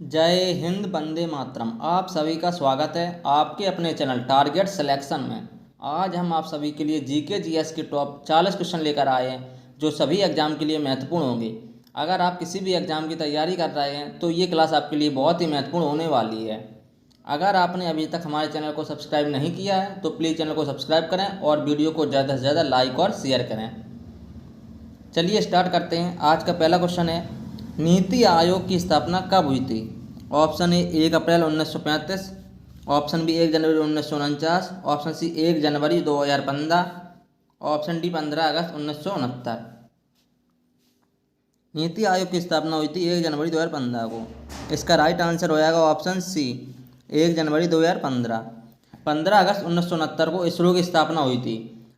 जय हिंद, वंदे मातरम। आप सभी का स्वागत है आपके अपने चैनल टारगेट सिलेक्शन में। आज हम आप सभी के लिए जीके जीएस के टॉप 40 क्वेश्चन लेकर आए हैं जो सभी एग्जाम के लिए महत्वपूर्ण होंगे। अगर आप किसी भी एग्जाम की तैयारी कर रहे हैं तो ये क्लास आपके लिए बहुत ही महत्वपूर्ण होने वाली है। अगर आपने अभी तक हमारे चैनल को सब्सक्राइब नहीं किया है तो प्लीज़ चैनल को सब्सक्राइब करें और वीडियो को ज़्यादा से ज़्यादा लाइक और शेयर करें। चलिए स्टार्ट करते हैं। आज का पहला क्वेश्चन है, नीति आयोग की स्थापना कब हुई थी? Option A 1 April 1935, option B 1 जनवरी 1949, ऑप्शन सी 1 जनवरी 2015, ऑप्शन डी 15 अगस्त 1969। नीति आयोग की स्थापना हुई थी 1 जनवरी 2015 को। इसका राइट आंसर हो जाएगा ऑप्शन सी 1 जनवरी 2015। 15 अगस्त 1969 को इसरो की स्थापना हुई थी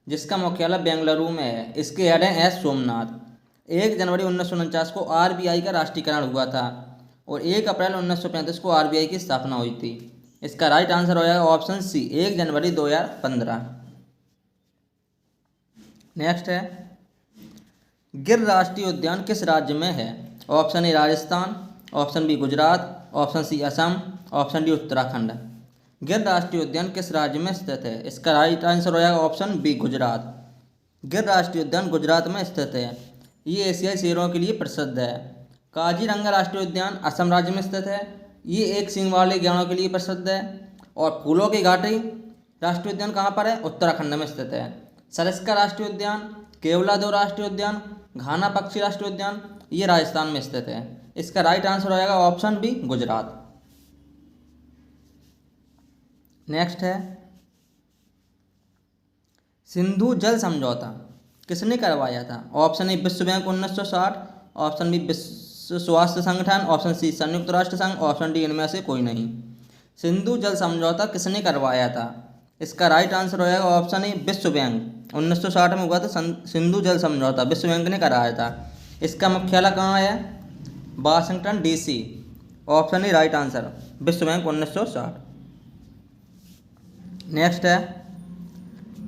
जिसका मुख्यालय बेंगलुरु में है। इसके हेड हैं एस सोमनाथ। 1 जनवरी 1949 को आरबीआई का राष्ट्रीयकरण हुआ था और 1 अप्रैल 1935 को आरबीआई की स्थापना हुई थी। इसका राइट आंसर हो जाएगा ऑप्शन सी 1 जनवरी 2015। नेक्स्ट है, गिर राष्ट्रीय उद्यान किस राज्य में है? Option A Rajasthan, option B Gujarat, option C Assam, option D Uttarakhand. Gir राष्ट्रीय उद्यान किस राज्य में स्थित है? इसका राइट आंसर हो जाएगा ऑप्शन बी गुजरात। गिर राष्ट्रीय उद्यान गुजरात में स्थित है। ये एशियाई शेरों के लिए प्रसिद्ध है। काजीरंगा राष्ट्रीय उद्यान असम राज्य में स्थित है। ये एक सींग वाले गैंडों के लिए प्रसिद्ध है। और फूलों की घाटी राष्ट्रीय उद्यान कहाँ पर है? उत्तराखंड में स्थित है। सरिस्का राष्ट्रीय उद्यान, केवलादेव राष्ट्रीय उद्यान, घाना पक्षी राष्ट्रीय उद्यान ये राजस्थान में स्थित है। इसका राइट आंसर हो जाएगा ऑप्शन बी गुजरात। नेक्स्ट है, सिंधु जल समझौता किसने करवाया था? ऑप्शन ए विश्व बैंक 1960, ऑप्शन बी विश्व स्वास्थ्य संगठन, ऑप्शन सी संयुक्त राष्ट्र संघ, ऑप्शन डी इनमें से कोई नहीं। सिंधु जल समझौता किसने करवाया था? इसका राइट आंसर हो जाएगा ऑप्शन ए विश्व बैंक। 1960 में हुआ था सिंधु जल समझौता, विश्व बैंक ने कराया था। इसका मुख्यालय कहाँ है? Washington DC. Option A right answer, विश्व बैंक 1960। नेक्स्ट है,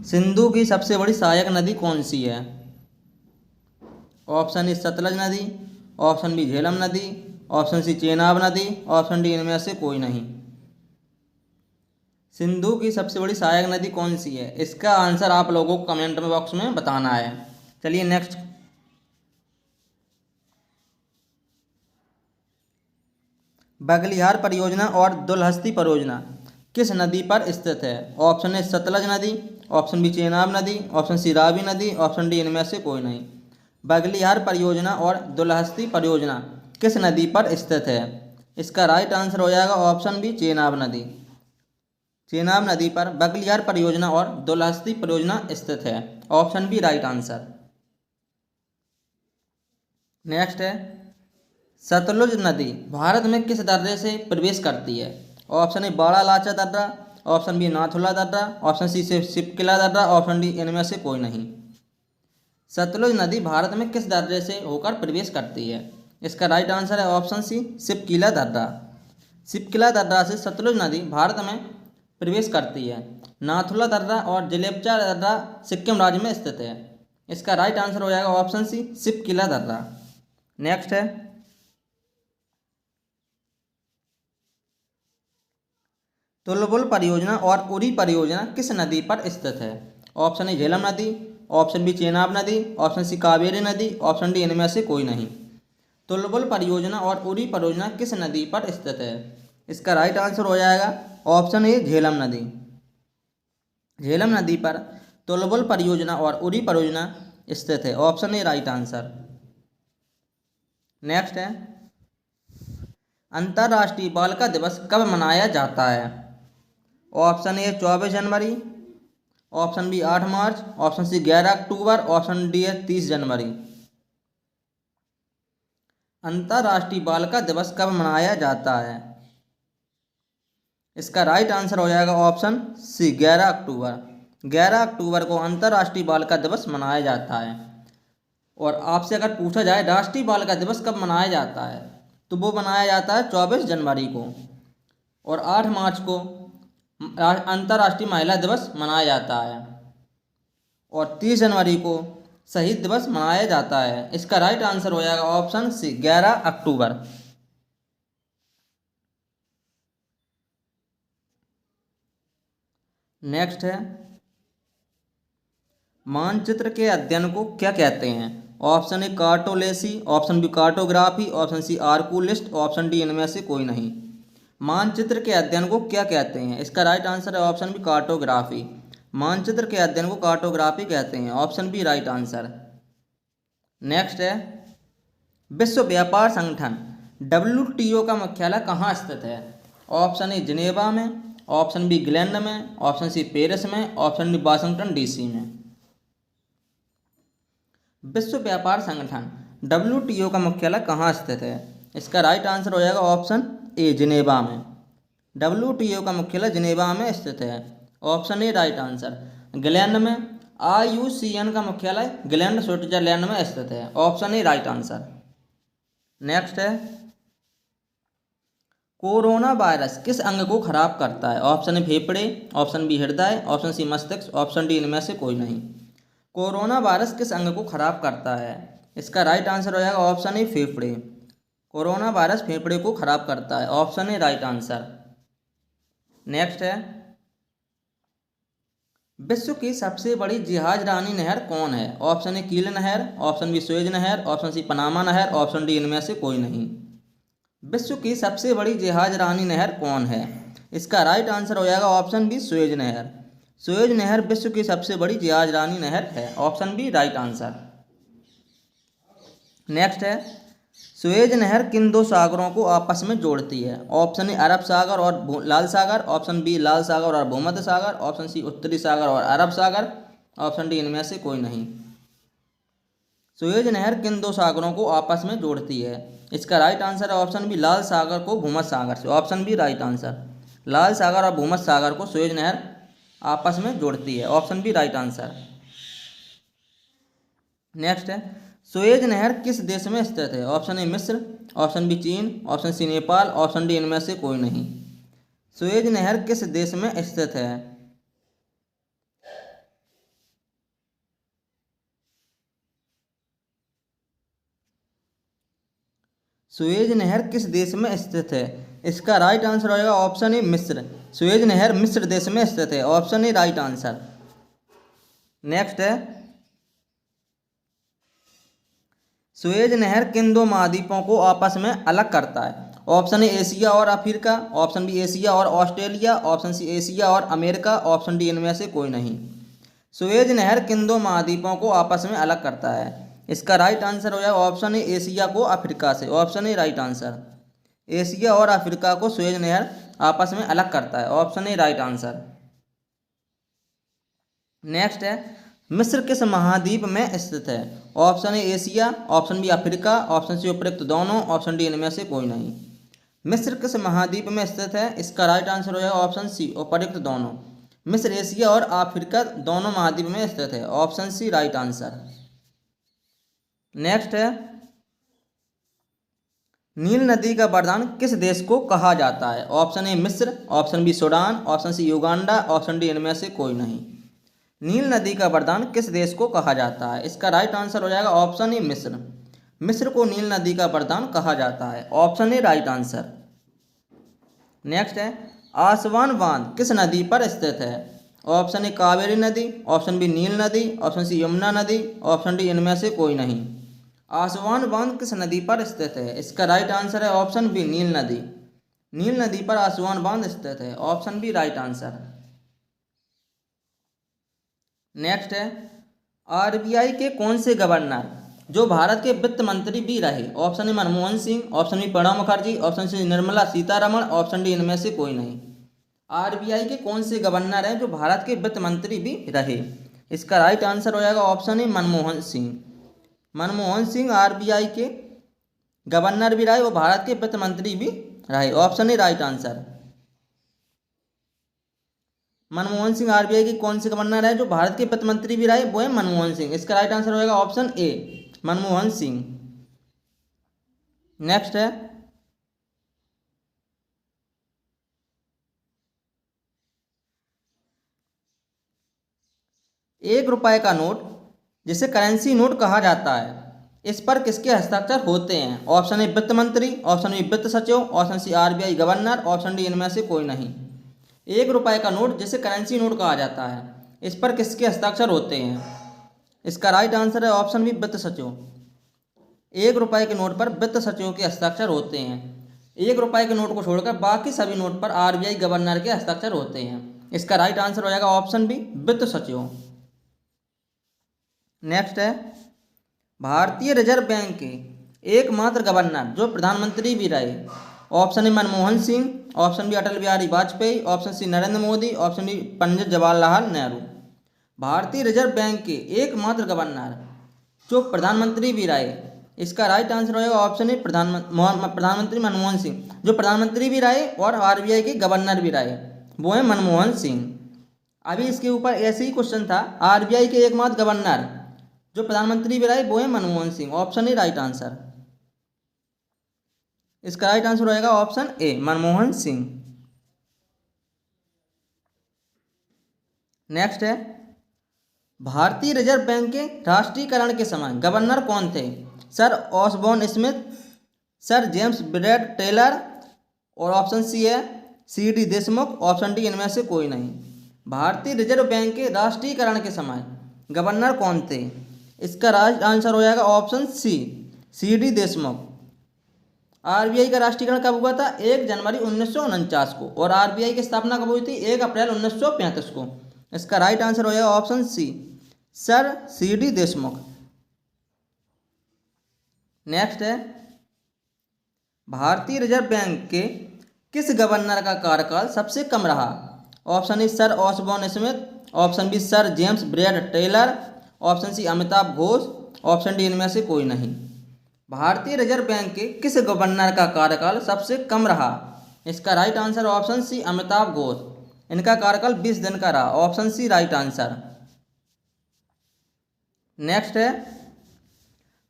सिंधु की सबसे बड़ी सहायक नदी कौन सी है? ऑप्शन ए सतलज नदी, ऑप्शन बी झेलम नदी, ऑप्शन सी चेनाब नदी, ऑप्शन डी इनमें से कोई नहीं। सिंधु की सबसे बड़ी सहायक नदी कौन सी है? इसका आंसर आप लोगों को कमेंट में बॉक्स में बताना है। चलिए नेक्स्ट, बगलिहार परियोजना और दुलहस्ती परियोजना किस नदी पर स्थित है? ऑप्शन ए सतलज नदी, ऑप्शन बी चेनाब नदी, ऑप्शन सी रावी नदी, ऑप्शन डी इनमें से कोई नहीं। बगलिहार परियोजना और दुलहस्ती परियोजना किस नदी पर स्थित है? इसका राइट आंसर हो जाएगा ऑप्शन बी चेनाब नदी। चेनाब नदी पर बगलिहार परियोजना और दुलहस्ती परियोजना स्थित है। Option B right answer. Next है, सतलुज नदी भारत में किस दर्रे से प्रवेश करती है? ऑप्शन ए बड़ा लाचा दर्रा, ऑप्शन बी नाथुला दर्रा, ऑप्शन सी सिपकिला दर्रा, ऑप्शन डी इनमें से कोई नहीं। सतलुज नदी भारत में किस दर्रे से होकर प्रवेश करती है? इसका राइट आंसर है ऑप्शन सी सिपकिला दर्रा। सिपकिला दर्रा से सतलुज नदी भारत में प्रवेश करती है। नाथुला दर्रा और जलेपचा दर्रा सिक्किम राज्य में स्थित है। इसका राइट आंसर हो जाएगा ऑप्शन सी सिपकिला दर्रा। नेक्स्ट है, तुलबुल परियोजना और उरी परियोजना किस नदी पर स्थित है? ऑप्शन ए झेलम नदी, ऑप्शन बी चेनाब नदी, ऑप्शन सी कावेरी नदी, ऑप्शन डी इनमें से कोई नहीं। तुलबुल परियोजना और उरी परियोजना किस नदी पर स्थित है? इसका राइट आंसर हो जाएगा ऑप्शन ए झेलम नदी। झेलम नदी पर तुलबुल परियोजना और उरी परियोजना स्थित है। Option A right answer. Next है, अंतर्राष्ट्रीय बालिका दिवस कब मनाया जाता है? ऑप्शन ए 24 जनवरी, option B 8 March, option C 11 October, option D है 30 जनवरी। अंतर्राष्ट्रीय बालिका दिवस कब मनाया जाता है? इसका राइट आंसर हो जाएगा ऑप्शन सी 11 अक्टूबर। 11 अक्टूबर को अंतर्राष्ट्रीय बालिका दिवस मनाया जाता है। और आपसे अगर पूछा जाए राष्ट्रीय बालिका दिवस कब मनाया जाता है तो वो मनाया जाता है 24 जनवरी को। और 8 मार्च को अंतर्राष्ट्रीय महिला दिवस मनाया जाता है। और 30 जनवरी को शहीद दिवस मनाया जाता है। इसका राइट आंसर हो जाएगा ऑप्शन सी 11 अक्टूबर। नेक्स्ट है, मानचित्र के अध्ययन को क्या कहते हैं? ऑप्शन ए कार्टोलेसी, option B cartography, option C आर्कुलिस्ट, ऑप्शन डी इनमें से कोई नहीं। मानचित्र के अध्ययन को क्या कहते हैं? इसका राइट आंसर है ऑप्शन बी कार्टोग्राफी। मानचित्र के अध्ययन को कार्टोग्राफी कहते हैं, option B right answer. Next है, विश्व व्यापार संगठन WTO का मुख्यालय कहाँ स्थित है? ऑप्शन ए जिनेवा में, ऑप्शन बी ग्लैंड में, ऑप्शन सी पेरिस में, ऑप्शन डी वाशिंगटन DC में। विश्व व्यापार संगठन WTO का मुख्यालय कहाँ स्थित है? इसका राइट आंसर हो जाएगा ऑप्शन ए जिनेवा में। WTO का मुख्यालय जिनेवा में स्थित है, option A right answer. Gland में, IUCN का मुख्यालय ग्लैंड स्विट्जरलैंड में स्थित है, option A right answer. Next है, कोरोना वायरस किस अंग को खराब करता है? ऑप्शन ए फेफड़े, ऑप्शन बी हृदय, ऑप्शन सी मस्तिष्क, ऑप्शन डी इनमें से कोई नहीं। कोरोना वायरस किस अंग को खराब करता है? इसका राइट आंसर हो जाएगा ऑप्शन ए फेफड़े। कोरोना वायरस फेफड़े को खराब करता है, option A right answer. Next है, विश्व की सबसे बड़ी जहाज रानी नहर कौन है? ऑप्शन ए कील नहर, ऑप्शन बी सुएज नहर, ऑप्शन सी पनामा नहर, ऑप्शन डी इनमें से कोई नहीं। विश्व की सबसे बड़ी जहाज रानी नहर कौन है? इसका राइट आंसर हो जाएगा ऑप्शन बी सुएज नहर। सुएज नहर विश्व की सबसे बड़ी जहाज रानी नहर है, option B right answer. Next है, सुएज नहर किन दो सागरों को आपस में जोड़ती है? ऑप्शन ए अरब सागर और लाल सागर, ऑप्शन बी लाल सागर और भूमध्य सागर, ऑप्शन सी उत्तरी सागर और अरब सागर, ऑप्शन डी इनमें से कोई नहीं। सुएज नहर किन दो सागरों को आपस में जोड़ती है? इसका राइट आंसर है ऑप्शन बी लाल सागर को भूमध्य सागर से, ऑप्शन बी राइट आंसर। लाल सागर और भूमध्य सागर को सुएज नहर आपस में जोड़ती है, option B right answer. Next है, सुएज नहर किस देश में स्थित है? ऑप्शन ए मिस्र, ऑप्शन बी चीन, option C Nepal, option D इनमें से कोई नहीं। सुएज नहर किस देश में स्थित है? सुएज नहर किस देश में स्थित है? इसका राइट आंसर होगा ऑप्शन ए मिस्र। सुएज नहर मिस्र देश में स्थित है, option A right answer. Next है, सुएज नहर किन दो महाद्वीपों को आपस में अलग करता है? ऑप्शन ए एशिया और अफ्रीका, ऑप्शन बी एशिया और ऑस्ट्रेलिया, ऑप्शन सी एशिया और अमेरिका, ऑप्शन डी इनमें से कोई नहीं। सुएज नहर किन दो महाद्वीपों को आपस में अलग करता है? इसका राइट आंसर हो जाएगा ऑप्शन ए एशिया को अफ्रीका से, option A right answer. Asia और अफ्रीका को सुएज नहर आपस में अलग करता है, option A right answer. Next है, मिस्र किस महाद्वीप में स्थित है? Option A Asia, option B Africa, option C उपरोक्त दोनों, ऑप्शन डी इनमें से कोई नहीं। मिस्र किस महाद्वीप में स्थित है? इसका राइट आंसर हो जाएगा ऑप्शन सी उपरोक्त दोनों। मिस्र एशिया और अफ्रीका दोनों महाद्वीप में स्थित है, option C right answer. Next है, नील नदी का वरदान किस देश को कहा जाता है? ऑप्शन ए मिस्र, option B Sudan, option C Uganda, option D इनमें से कोई नहीं। नील नदी का वरदान किस देश को कहा जाता है? इसका राइट आंसर हो जाएगा ऑप्शन ए मिस्र। मिस्र को नील नदी का वरदान कहा जाता है, option A right answer. Next है, आसवान बांध किस नदी पर स्थित है? ऑप्शन ए कावेरी नदी, ऑप्शन बी नील नदी, ऑप्शन सी यमुना नदी, ऑप्शन डी इनमें से कोई नहीं। आसवान बांध किस नदी पर स्थित है? इसका राइट आंसर है ऑप्शन बी नील नदी। नील नदी पर आसवान बांध स्थित है, option B right answer. Next है, RBI के कौन से गवर्नर जो भारत के वित्त मंत्री भी रहे? Option A Manmohan Singh, option B Pranab Mukherjee, option C Nirmala Sitharaman, option D इनमें से कोई नहीं। RBI के कौन से गवर्नर हैं जो भारत के वित्त मंत्री भी रहे? इसका राइट आंसर हो जाएगा option A Manmohan Singh. Manmohan Singh RBI के गवर्नर भी रहे और भारत के वित्त मंत्री भी रहे, option A right answer. Manmohan Singh RBI के कौन से गवर्नर है जो भारत के वित्त मंत्री भी रहे? वो है मनमोहन सिंह। इसका राइट आंसर होगा option A Manmohan Singh. Next है, 1 रुपए का नोट जिसे करेंसी नोट कहा जाता है, इस पर किसके हस्ताक्षर होते हैं? ऑप्शन ए वित्त मंत्री, ऑप्शन बी वित्त सचिव, option C RBI governor, option D इनमें से कोई नहीं। ₹1 का नोट जिसे करेंसी नोट कहा जाता है, इस पर किसके हस्ताक्षर होते हैं? इसका राइट आंसर है ऑप्शन बी, वित्त सचिव। ₹1 के नोट पर वित्त सचिव के हस्ताक्षर होते हैं। ₹1 के नोट को छोड़कर बाकी सभी नोट पर आरबीआई गवर्नर के हस्ताक्षर होते हैं। इसका राइट आंसर हो जाएगा ऑप्शन बी, वित्त सचिव। नेक्स्ट है, भारतीय रिजर्व बैंक के एकमात्र गवर्नर जो प्रधानमंत्री भी रहे। Option A Manmohan Singh, option B Atal Bihari Vajpayee, option C Narendra Modi, option D Pandit Jawaharlal Nehru. भारतीय रिजर्व बैंक के एकमात्र गवर्नर जो प्रधानमंत्री भी रहे, इसका राइट आंसर होगा ऑप्शन ए, प्रधानमंत्री मनमोहन सिंह। जो प्रधानमंत्री भी रहे और आरबीआई के गवर्नर भी रहे, वो है मनमोहन सिंह। अभी इसके ऊपर ऐसे ही क्वेश्चन था, आरबीआई के एकमात्र गवर्नर जो प्रधानमंत्री भी रहे, वो है Manmohan Singh. Option A right answer. इसका राइट आंसर होगा option A, Manmohan Singh. Next है, भारतीय रिजर्व बैंक के राष्ट्रीयकरण के समय गवर्नर कौन थे? Sir Osborne Smith, sir James Braid Taylor, और ऑप्शन सी है सी.डी. देशमुख, ऑप्शन डी इनमें से कोई नहीं। भारतीय रिजर्व बैंक के राष्ट्रीयकरण के समय गवर्नर कौन थे? इसका राइट आंसर हो जाएगा option C, C D. Deshmukh. RBI का राष्ट्रीयकरण कब हुआ था? 1 जनवरी 1949 को, और आरबीआई की स्थापना कब हुई थी? 1 अप्रैल 1935 को। इसका राइट आंसर हो जाएगा option C, sir C D. Deshmukh. Next है, भारतीय रिजर्व बैंक के किस गवर्नर का कार्यकाल सबसे कम रहा? Option A sir Osborne Smith, option B sir James Braid Taylor, option C Amitabh Ghosh, option D इनमें से कोई नहीं। भारतीय रिजर्व बैंक के किस गवर्नर का कार्यकाल सबसे कम रहा? इसका right answer option C, Amitabh Ghosh. इनका कार्यकाल 20 दिन का रहा। Option C right answer. Next है,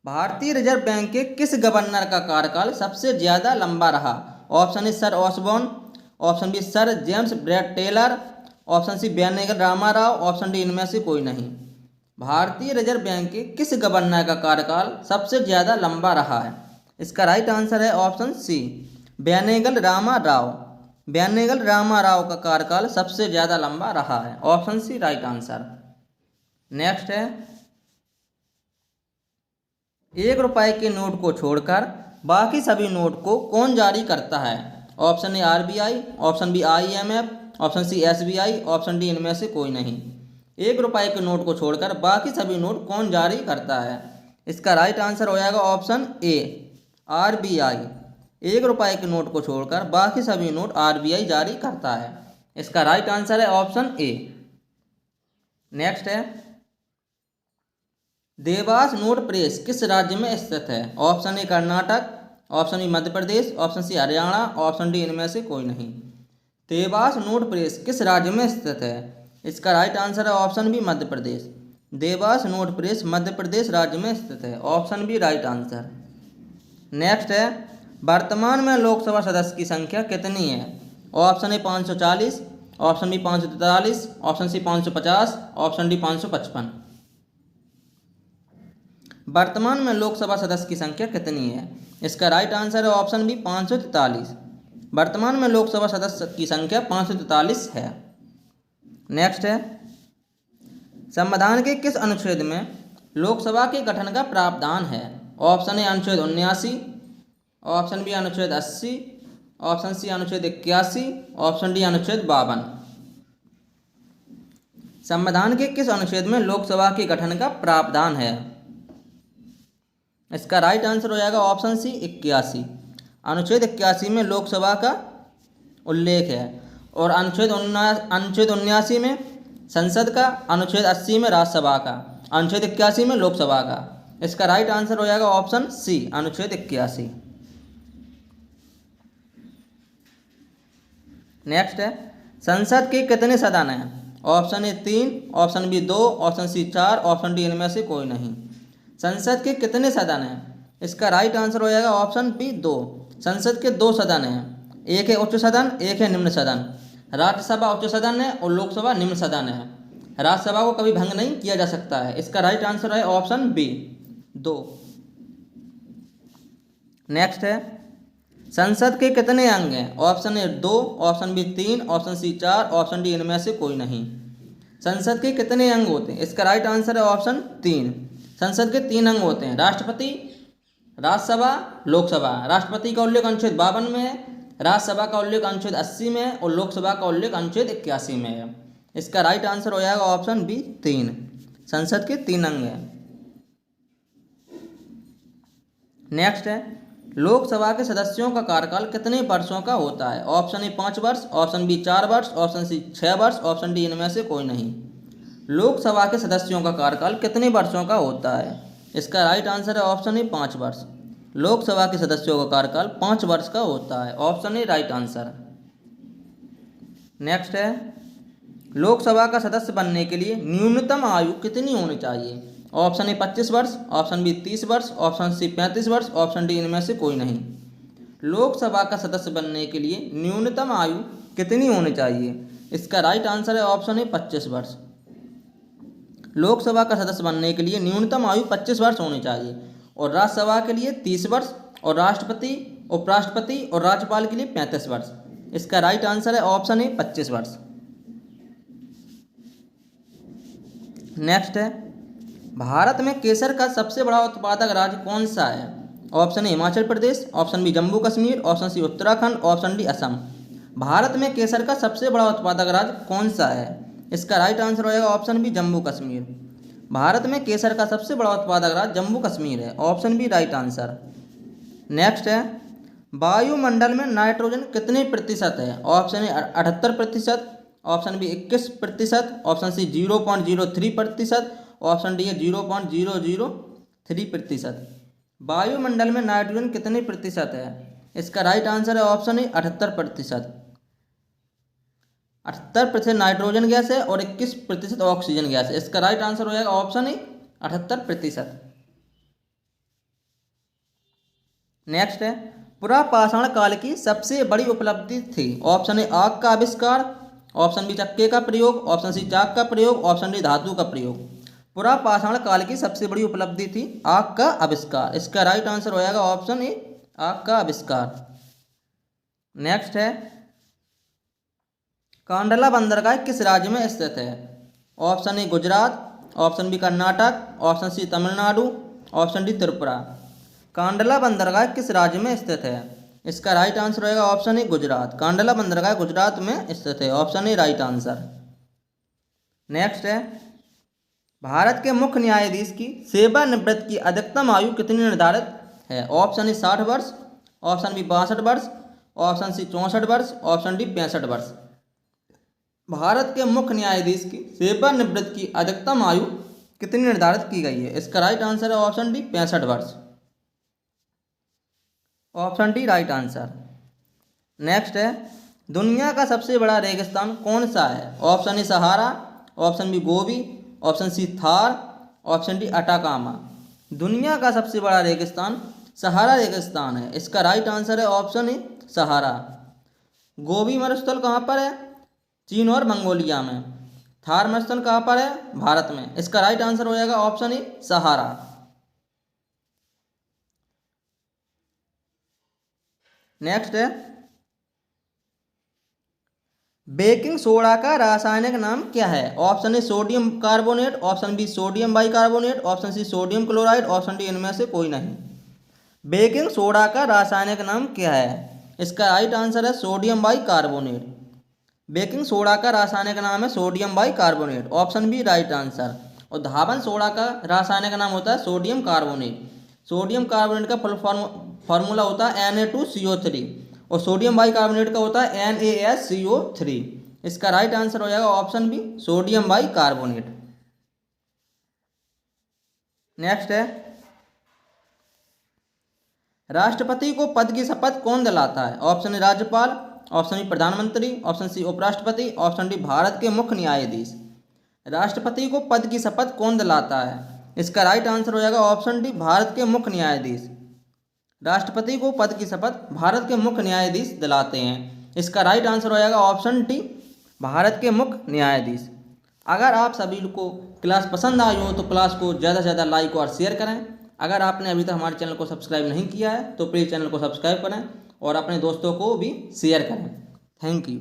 भारतीय रिजर्व बैंक के किस गवर्नर का कार्यकाल सबसे ज़्यादा लंबा रहा? Option A sir Osborne, option B sir James Braid Taylor, option C Benegal Rama Rao, option D इनमें से कोई नहीं। भारतीय रिजर्व बैंक के किस गवर्नर का कार्यकाल सबसे ज़्यादा लंबा रहा है? इसका राइट आंसर है ऑप्शन सी, बेनेगल रामा राव। बेनेगल रामा राव का कार्यकाल सबसे ज़्यादा लंबा रहा है। Option C right answer. Next है, ₹1 के नोट को छोड़कर बाकी सभी नोट को कौन जारी करता है? Option A RBI, option B IMF, option C SBI, option D इनमें से कोई नहीं। ₹1 के नोट को छोड़कर बाकी सभी नोट कौन जारी करता है? इसका राइट आंसर हो जाएगा ऑप्शन ए, आरबीआई। ₹1 के नोट को छोड़कर बाकी सभी नोट आरबीआई जारी करता है। इसका राइट आंसर है ऑप्शन ए। नेक्स्ट है, देवास नोट प्रेस किस राज्य में स्थित है? Option A Karnataka, option B Madhya Pradesh, option C Haryana, option D इनमें से कोई नहीं। देवास नोट प्रेस किस राज्य में स्थित है? इसका राइट आंसर है option B, Madhya Pradesh. Dewas note press Madhya Pradesh राज्य में स्थित है। Option B right answer. Next है, वर्तमान में लोकसभा सदस्य की संख्या कितनी है? Option A 540, option B 543, option C 550, option D 555। वर्तमान में लोकसभा सदस्य की संख्या कितनी है? इसका राइट आंसर है ऑप्शन बी 543। वर्तमान में लोकसभा सदस्य की संख्या 543 है। नेक्स्ट है, संविधान के किस अनुच्छेद में लोकसभा के गठन का प्रावधान है? ऑप्शन ए अनुच्छेद 79, ऑप्शन बी अनुच्छेद 80, ऑप्शन सी अनुच्छेद 81, ऑप्शन डी अनुच्छेद 52। संविधान के किस अनुच्छेद में लोकसभा के गठन का प्रावधान है? इसका राइट आंसर हो जाएगा ऑप्शन सी 81। अनुच्छेद 81 में लोकसभा का उल्लेख है, और अनुच्छेद 79 में संसद का, अनुच्छेद 80 में राज्यसभा का, अनुच्छेद 81 में लोकसभा का। इसका राइट आंसर हो जाएगा ऑप्शन सी, अनुच्छेद 81। नेक्स्ट है, संसद के कितने सदन हैं? Option A 3, option B 2, option C 4, option D इनमें से कोई नहीं। संसद के कितने सदन हैं? इसका राइट आंसर हो जाएगा ऑप्शन बी 2। संसद के 2 सदन हैं, एक है उच्च सदन, एक है निम्न सदन। राज्यसभा उच्च सदन है और लोकसभा निम्न सदन है। राज्यसभा को कभी भंग नहीं किया जा सकता है। इसका राइट आंसर है ऑप्शन बी 2। नेक्स्ट है, संसद के कितने अंग हैं? Option A 2, option B 3, option C 4, option D इनमें से कोई नहीं। संसद के कितने अंग होते हैं? इसका राइट आंसर है ऑप्शन 3। संसद के 3 अंग होते हैं, राष्ट्रपति, राज्यसभा, लोकसभा। राष्ट्रपति का उल्लेख अनुच्छेद 52 में है, राज्यसभा का उल्लेख अनुच्छेद 80 में है और लोकसभा का उल्लेख अनुच्छेद 81 में है। इसका राइट आंसर हो जाएगा ऑप्शन बी 3। संसद के 3 अंग हैं। नेक्स्ट है, लोकसभा के सदस्यों का कार्यकाल कितने वर्षों का होता है? ऑप्शन ए 5 वर्ष, ऑप्शन बी 4 वर्ष, ऑप्शन सी 6 वर्ष, ऑप्शन डी इनमें से कोई नहीं। लोकसभा के सदस्यों का कार्यकाल कितने वर्षों का होता है? इसका राइट आंसर है ऑप्शन ए 5 वर्ष। लोकसभा के सदस्यों का कार्यकाल 5 वर्ष का होता है, option A right answer. Next है, लोकसभा का सदस्य बनने के लिए न्यूनतम आयु कितनी होनी चाहिए? ऑप्शन ए 25 वर्ष, ऑप्शन बी 30 वर्ष, ऑप्शन सी 35 वर्ष, ऑप्शन डी इनमें से कोई नहीं। लोकसभा का सदस्य बनने के लिए न्यूनतम आयु कितनी होनी चाहिए? इसका राइट आंसर है ऑप्शन ए 25 वर्ष। लोकसभा का सदस्य बनने के लिए न्यूनतम आयु 25 वर्ष होनी चाहिए और राज्यसभा के लिए 30 वर्ष और राष्ट्रपति, उपराष्ट्रपति और राज्यपाल के लिए 35 वर्ष। इसका राइट आंसर है ऑप्शन ए 25 वर्ष। नेक्स्ट है, भारत में केसर का सबसे बड़ा उत्पादक राज्य कौन सा है? Option A Himachal Pradesh, option B Jammu Kashmir, option C Uttarakhand, option D Assam. Bharat में केसर का सबसे बड़ा उत्पादक राज्य कौन सा है? इसका राइट आंसर हो जाएगा ऑप्शन बी जम्मू कश्मीर। भारत में केसर का सबसे बड़ा उत्पादक राज्य जम्मू कश्मीर है, option B right answer. Next है, वायुमंडल में नाइट्रोजन कितने प्रतिशत है? Option A 78%, option B 21%, option C 0.03%, option D है 0.003%। वायुमंडल में नाइट्रोजन कितने प्रतिशत है? इसका राइट आंसर है ऑप्शन ए 78%। 78% नाइट्रोजन गैस है और 21% ऑक्सीजन गैस है। इसका राइट आंसर हो जाएगा ऑप्शन ए 78%। नेक्स्ट है, पुरापाषाण काल की सबसे बड़ी उपलब्धि थी। ऑप्शन ए आग का आविष्कार, ऑप्शन बी चक्के का प्रयोग, ऑप्शन सी चाक का प्रयोग, ऑप्शन डी धातु का प्रयोग। पुरापाषाण काल की सबसे बड़ी उपलब्धि थी आग का आविष्कार। इसका राइट आंसर हो जाएगा ऑप्शन ए आग का आविष्कार। नेक्स्ट है, कांडला बंदरगाह किस राज्य में स्थित है? Option A Gujarat, option B Karnataka, option C Tamil Nadu, option D Tripura. Kandla बंदरगाह किस राज्य में स्थित है? इसका राइट आंसर होगा ऑप्शन ए गुजरात। कांडला बंदरगाह गुजरात में स्थित है, option A right answer. Next है, भारत के मुख्य न्यायाधीश की सेवानिवृत्ति की अधिकतम आयु कितनी निर्धारित है? ऑप्शन ए 60 वर्ष, ऑप्शन बी 62 वर्ष, ऑप्शन सी 64 वर्ष, ऑप्शन डी 65 वर्ष। भारत के मुख्य न्यायाधीश की सेवानिवृत्ति की अधिकतम आयु कितनी निर्धारित की गई है? इसका राइट आंसर है ऑप्शन डी 65 वर्ष, option D right answer. Next है, दुनिया का सबसे बड़ा रेगिस्तान कौन सा है? Option A Sahara, option B Gobi, option C Thar, option D Atacama. दुनिया का सबसे बड़ा रेगिस्तान सहारा रेगिस्तान है। इसका राइट आंसर है ऑप्शन ए सहारा। गोबी मरुस्थल कहाँ पर है? चीन और मंगोलिया में। थार मरुस्थल कहाँ पर है? भारत में। इसका राइट आंसर हो जाएगा ऑप्शन ए सहारा। नेक्स्ट है, बेकिंग सोडा का रासायनिक नाम क्या है? Option A sodium carbonate, option B sodium bicarbonate, option C sodium chloride, option D इनमें से कोई नहीं। बेकिंग सोडा का रासायनिक नाम क्या है? इसका राइट आंसर है सोडियम बाइकार्बोनेट। बेकिंग सोडा का रासायनिक नाम है sodium bicarbonate, option B right answer. और धावन सोडा का रासायनिक नाम होता है सोडियम कार्बोनेट। सोडियम कार्बोनेट का फुल फार्मूला होता है Na2CO3 और सोडियम बाइकार्बोनेट का होता है NaSCO3। इसका राइट आंसर हो जाएगा option B sodium bicarbonate. Next है, राष्ट्रपति को पद की शपथ कौन दिलाता है? ऑप्शन ए राज्यपाल, ऑप्शन बी प्रधानमंत्री, ऑप्शन सी उपराष्ट्रपति, ऑप्शन डी भारत के मुख्य न्यायाधीश। राष्ट्रपति को पद की शपथ कौन दिलाता है? इसका राइट आंसर हो जाएगा ऑप्शन डी भारत के मुख्य न्यायाधीश। राष्ट्रपति को पद की शपथ भारत के मुख्य न्यायाधीश दिलाते हैं। इसका राइट आंसर हो जाएगा ऑप्शन डी भारत के मुख्य न्यायाधीश। अगर आप सभी को क्लास पसंद आई हो तो क्लास को ज़्यादा से ज़्यादा लाइक और शेयर करें। अगर आपने अभी तक हमारे चैनल को सब्सक्राइब नहीं किया है तो प्लीज़ चैनल को सब्सक्राइब करें और अपने दोस्तों को भी शेयर करें। Thank you.